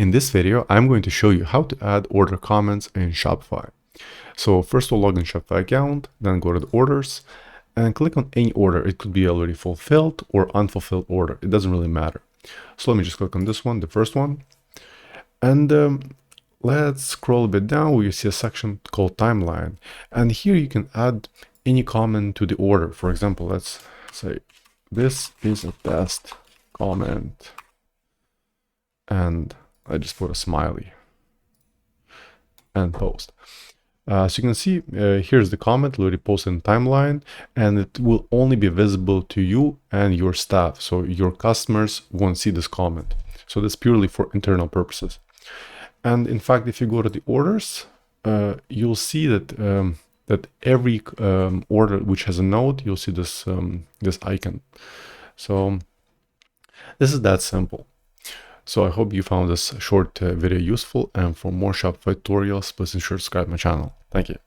In this video, I'm going to show you how to add order comments in Shopify. So first we'll log in Shopify account, then go to the orders and click on any order. It could be already fulfilled or unfulfilled order. It doesn't really matter. So let me just click on this one, the first one. And let's scroll a bit down where you see a section called timeline. And here you can add any comment to the order. For example, let's say this is a test comment. And I just put a smiley and post. So you can see here's the comment already posted in timeline, and it will only be visible to you and your staff. So your customers won't see this comment. So that's purely for internal purposes. And in fact, if you go to the orders, you'll see that that every order which has a note, you'll see this this icon. So this is that simple. So I hope you found this short video useful, and for more Shopify tutorials, please ensure to subscribe to my channel. Thank you.